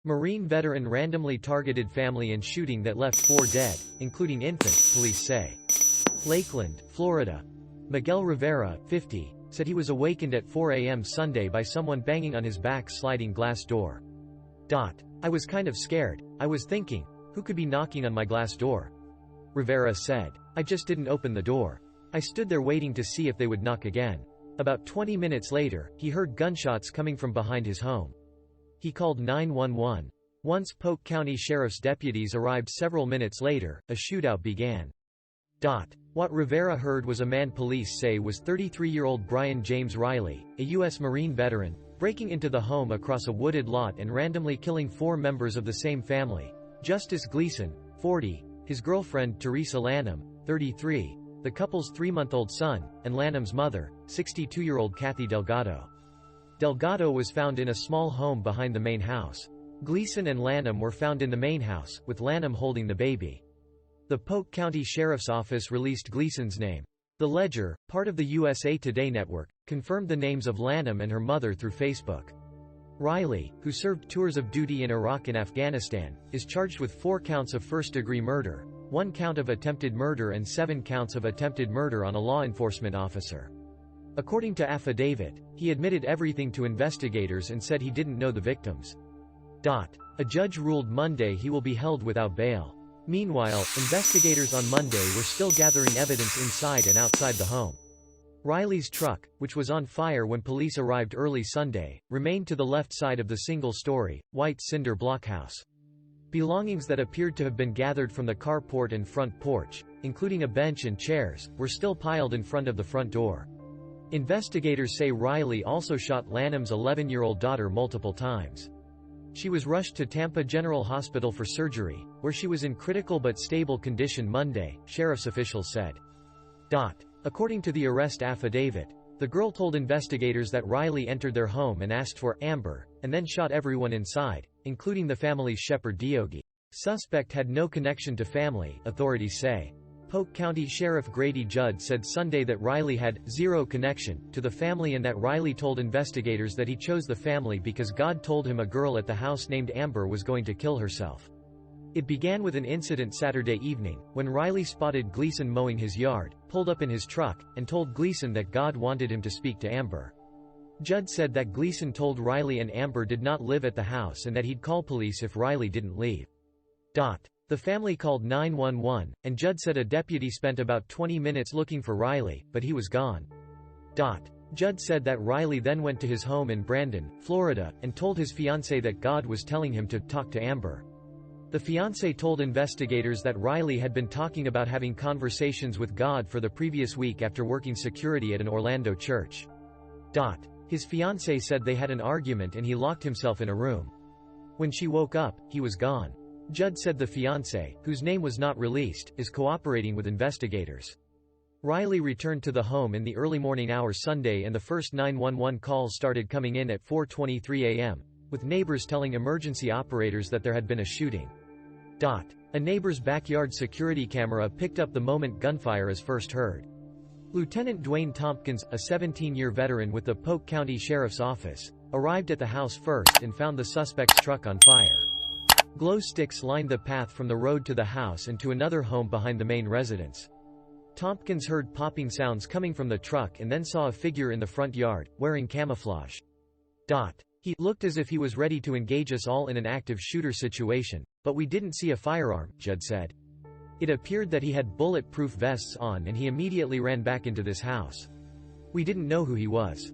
Marine veteran randomly targeted family in shooting that left 4 dead, including infant, police say. Lakeland, Florida. Miguel Rivera, 50, said he was awakened at 4 a.m. Sunday by someone banging on his back sliding glass door. I was kind of scared. I was thinking, who could be knocking on my glass door? Rivera said. I just didn't open the door. I stood there waiting to see if they would knock again. About 20 minutes later, he heard gunshots coming from behind his home. He called 911. Once Polk County Sheriff's deputies arrived several minutes later, a shootout began. What Rivera heard was a man police say was 33-year-old Bryan James Riley, a U.S. Marine veteran, breaking into the home across a wooded lot and randomly killing 4 members of the same family: Justice Gleason, 40, his girlfriend Theresa Lanham, 33, the couple's 3-month-old son, and Lanham's mother, 62-year-old Cathy Delgado. Delgado was found in a small home behind the main house. Gleason and Lanham were found in the main house, with Lanham holding the baby. The Polk County Sheriff's Office released Gleason's name. The Ledger, part of the USA Today network, confirmed the names of Lanham and her mother through Facebook. Riley, who served tours of duty in Iraq and Afghanistan, is charged with 4 counts of first-degree murder, 1 count of attempted murder and 7 counts of attempted murder on a law enforcement officer. According to affidavit, he admitted everything to investigators and said he didn't know the victims. A judge ruled Monday he will be held without bail. Meanwhile, investigators on Monday were still gathering evidence inside and outside the home. Riley's truck, which was on fire when police arrived early Sunday, remained to the left side of the single-story, white cinder block house. Belongings that appeared to have been gathered from the carport and front porch, including a bench and chairs, were still piled in front of the front door. Investigators say Riley also shot Lanham's 11-year-old daughter multiple times. She was rushed to Tampa General Hospital for surgery, where she was in critical but stable condition Monday, sheriff's officials said. According to the arrest affidavit, the girl told investigators that Riley entered their home and asked for Amber, and then shot everyone inside, including the family's shepherd Diogi. Suspect had no connection to family, authorities say. Polk County Sheriff Grady Judd said Sunday that Riley had zero connection to the family and that Riley told investigators that he chose the family because God told him a girl at the house named Amber was going to kill herself. It began with an incident Saturday evening, when Riley spotted Gleason mowing his yard, pulled up in his truck, and told Gleason that God wanted him to speak to Amber. Judd said that Gleason told Riley and Amber did not live at the house and that he'd call police if Riley didn't leave. The family called 911, and Judd said a deputy spent about 20 minutes looking for Riley, but he was gone. Judd said that Riley then went to his home in Brandon, Florida, and told his fiancée that God was telling him to talk to Amber. The fiancée told investigators that Riley had been talking about having conversations with God for the previous week after working security at an Orlando church. His fiancée said they had an argument and he locked himself in a room. When she woke up, he was gone. Judd said the fiancé, whose name was not released, is cooperating with investigators. Riley returned to the home in the early morning hours Sunday and the first 911 calls started coming in at 4:23 a.m., with neighbors telling emergency operators that there had been a shooting. A neighbor's backyard security camera picked up the moment gunfire is first heard. Lieutenant Dwayne Tompkins, a 17-year veteran with the Polk County Sheriff's Office, arrived at the house first and found the suspect's truck on fire. Glow sticks lined the path from the road to the house and to another home behind the main residence. Tompkins heard popping sounds coming from the truck and then saw a figure in the front yard, wearing camouflage. He looked as if he was ready to engage us all in an active shooter situation, but we didn't see a firearm, Judd said. It appeared that he had bulletproof vests on and he immediately ran back into this house. We didn't know who he was.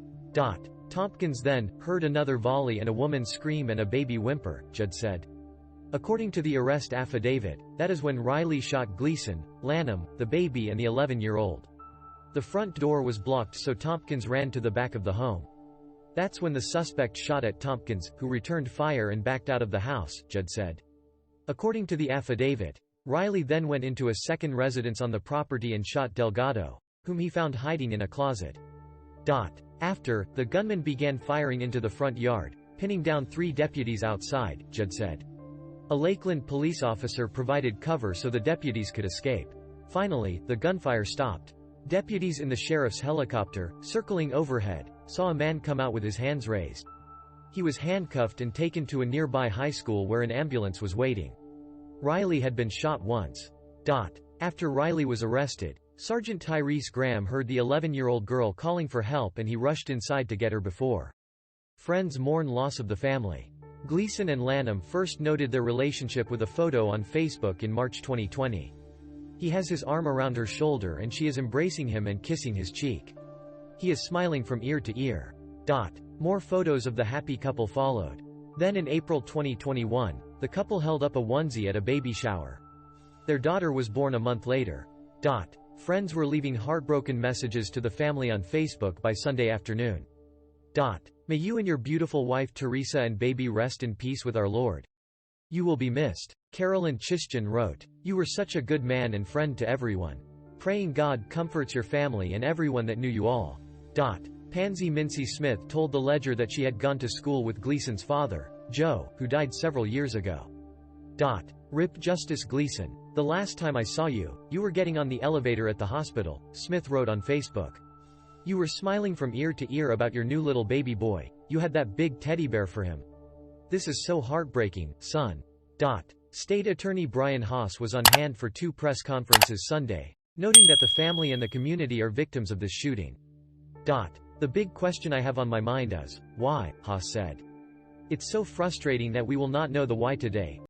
Tompkins then heard another volley and a woman scream and a baby whimper, Judd said. According to the arrest affidavit, that is when Riley shot Gleason, Lanham, the baby and the 11-year-old. The front door was blocked so Tompkins ran to the back of the home. That's when the suspect shot at Tompkins, who returned fire and backed out of the house, Judd said. According to the affidavit, Riley then went into a second residence on the property and shot Delgado, whom he found hiding in a closet. After, the gunman began firing into the front yard, pinning down 3 deputies outside, Judd said. A Lakeland police officer provided cover so the deputies could escape. Finally, the gunfire stopped. Deputies in the sheriff's helicopter, circling overhead, saw a man come out with his hands raised. He was handcuffed and taken to a nearby high school where an ambulance was waiting. Riley had been shot once. After Riley was arrested, Sergeant Tyrese Graham heard the 11-year-old girl calling for help and he rushed inside to get her before. Friends mourn loss of the family. Gleason and Lanham first noted their relationship with a photo on Facebook in March 2020. He has his arm around her shoulder and she is embracing him and kissing his cheek. He is smiling from ear to ear. More photos of the happy couple followed. Then in April 2021, the couple held up a onesie at a baby shower. Their daughter was born a month later. Friends were leaving heartbroken messages to the family on Facebook by Sunday afternoon. May you and your beautiful wife Theresa and baby rest in peace with our Lord. You will be missed. Carolyn Chistjan wrote, "You were such a good man and friend to everyone. Praying God comforts your family and everyone that knew you all." Pansy Mincy Smith told the Ledger that she had gone to school with Gleason's father, Joe, who died several years ago. Rip Justice Gleason. "The last time I saw you, you were getting on the elevator at the hospital," Smith wrote on Facebook. "You were smiling from ear to ear about your new little baby boy. You had that big teddy bear for him. This is so heartbreaking, son." State Attorney Brian Haas was on hand for 2 press conferences Sunday, noting that the family and the community are victims of this shooting. "The big question I have on my mind is, why?" Haas said. "It's so frustrating that we will not know the why today."